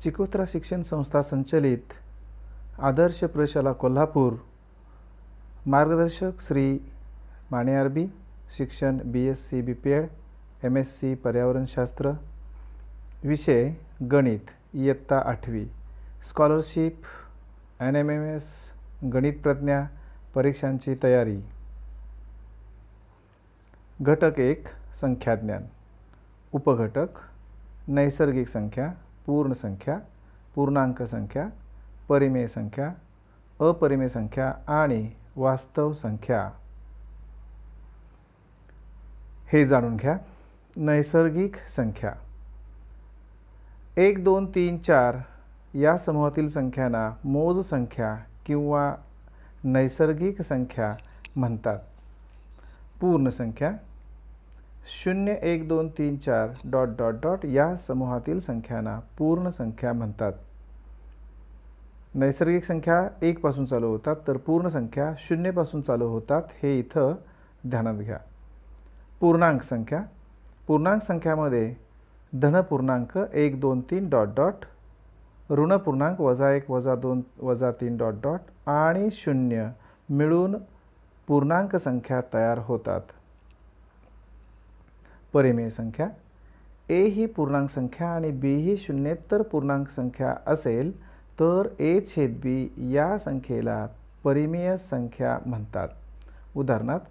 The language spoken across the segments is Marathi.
चिकोत्रा शिक्षण संस्था संचलित आदर्श प्रशाला कोल्हापूर, मार्गदर्शक श्री माने आरबी, शिक्षण BSc BPed, MSc पर्यावरणशास्त्र, विषय गणित, इयत्ता 8वी, स्कॉलरशिप, NMMS, गणित प्रज्ञा, परीक्षांची तयारी. घटक 1 संख्याज्ञान. उपघटक नैसर्गिक संख्या, पूर्ण संख्या, पूर्णांक संख्या, परिमेय संख्या, अपरिमेय संख्या आणि वास्तव संख्या. हे जाणून घ्या. नैसर्गिक संख्या 1 2 3 4 या समूहातील संख्यांना मोज संख्या किंवा नैसर्गिक संख्या म्हणतात. पूर्ण संख्या 0 1 2 3 4 डॉट डॉट डॉट या समूहातील संख्यांना पूर्ण संख्या म्हणतात. नैसर्गिक संख्या 1 पासून चालू होतात तर पूर्ण संख्या 0 पासून चालू होतात, हे इथं ध्यानात घ्या. पूर्णांक संख्या, पूर्णांक संख्यामध्ये धन पूर्णांक 1 2 3 डॉट डॉट, ऋण पूर्णांक -1 -2 -3 डॉट डॉट आणि 0 मिळून पूर्णांक संख्या तयार होतात. परिमेय संख्या A ही पूर्णांक संख्या आणि B ही शून्येतर पूर्णांक संख्या असेल तर A/B या संख्येला परिमेय संख्या म्हणतात. उदाहरणार्थ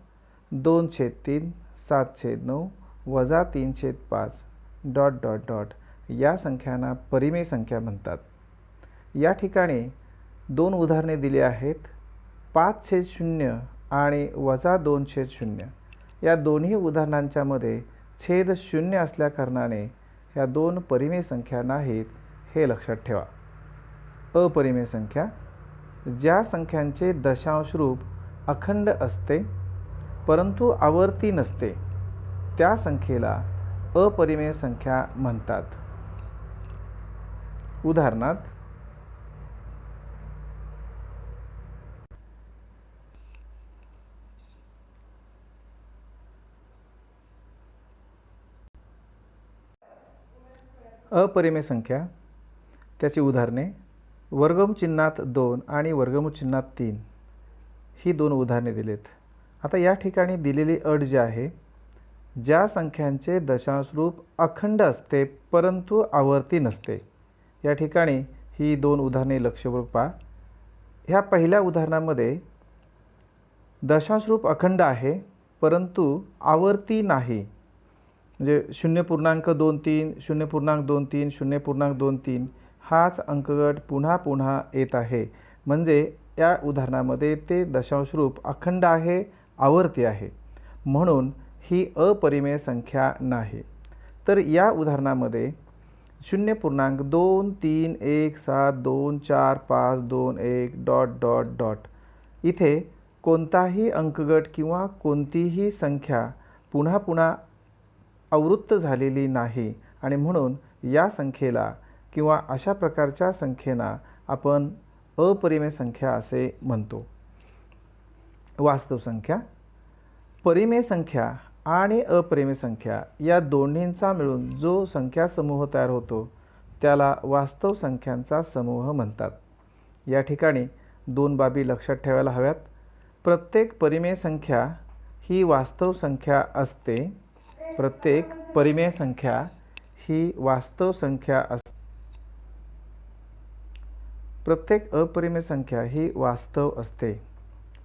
2/3, 7/9, -3/5 डॉट डॉट डॉट या संख्यांना परिमेय संख्या म्हणतात. या ठिकाणी 2 उदाहरणे दिली आहेत. 5/0 आणि -2/0 या दोन्ही उदाहरणांच्या मध्ये छेद 0 असल्या कारणाने ह्या 2 परिमेय संख्या नाहीत, हे लक्षात ठेवा. अपरिमेय संख्या ज्या संख्यांचे दशांश रूप अखंड असते परंतु आवर्ती नसते त्या संख्येला अपरिमेय संख्या म्हणतात. उदाहरणार्थ अपरिमेय संख्या, त्याची उदाहरणे वर्गमूळ चिन्हात 2 आणि वर्गमूळ चिन्हात 3 ही 2 उदाहरणे दिलेत. आता या ठिकाणी दिलेली अट जी आहे, ज्या संख्यांचे दशांश रूप अखंड असते परंतु आवर्ती नसते, या ठिकाणी ही 2 उदाहरणे लक्षपूर्वक पहा. ह्या पहिल्या उदाहरणामध्ये दशांश रूप अखंड आहे परंतु आवर्ती नाही, म्हणजे 0.23 0.23 0.23 हाच अंकगट पुन्हा पुन्हा येत आहे, म्हणजे या उदाहरणामध्ये ते दशांश रूप अखंड आहे, आवर्ती आहे, म्हणून ही अपरिमेय संख्या नाही. तर या उदाहरणामध्ये 0.2317245221 डॉट डॉट डॉट इथे कोणताही अंकगट किंवा कोणतीही संख्या पुन्हा पुन्हा आवृत्त झालेली नाही आणि म्हणून या संख्येला किंवा अशा प्रकारच्या संख्येला आपण अपरिमेय संख्या असे म्हणतो. वास्तव संख्या, परिमेय संख्या आणि अपरिमेय संख्या या दोन्हींचा मिळून जो संख्या समूह तयार होतो त्याला वास्तव संख्यांचा समूह म्हणतात. या ठिकाणी 2 बाबी लक्षात ठेवायला हव्यात. प्रत्येक परिमेय संख्या ही वास्तव संख्या असते, प्रत्येक परिमेय संख्या ही वास्तव संख्या असते, प्रत्येक अपरिमेय संख्या ही वास्तव असते,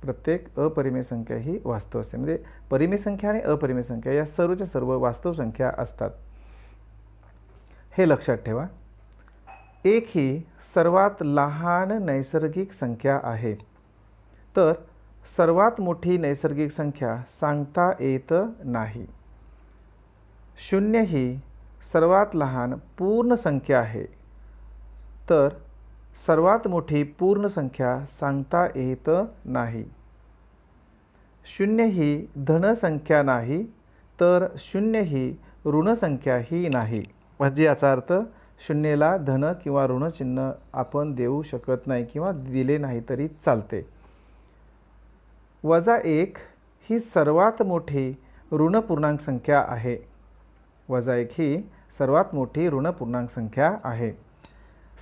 प्रत्येक अपरिमेय संख्या ही वास्तव असते. म्हणजे परिमेय संख्या आणि अपरिमेय संख्या या सर्वच्या सर्व वास्तव संख्या असतात, हे लक्षात ठेवा. 1 ही सर्वात लहान नैसर्गिक संख्या आहे, तर सर्वात मोठी नैसर्गिक संख्या सांगता येत नाही. 0 ही सर्वात लहान पूर्ण संख्या आहे, तर सर्वात मोठी पूर्ण संख्या सांगता येत नाही. 0 ही धन संख्या नाही, तर 0 ही ऋण संख्या ही नाही. म्हणजे याचा अर्थ 0ला धन किंवा ऋण चिन्ह आपण देऊ शकत नाही किंवा दिले नाही तरी चालते. -1 ही सर्वात मोठी ऋण पूर्णांक संख्या आहे. -1 ही सर्वात मोठी ऋण पूर्णांक संख्या आहे.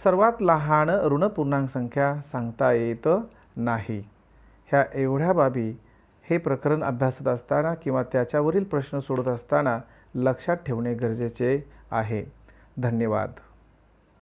सर्वात लहान ऋण पूर्णांक संख्या सांगता येत नाही. ह्या एवढ्या बाबी हे प्रकरण अभ्यासत असताना किंवा त्याच्यावरील प्रश्न सोडवत असताना लक्षात ठेवणे गरजेचे आहे. धन्यवाद.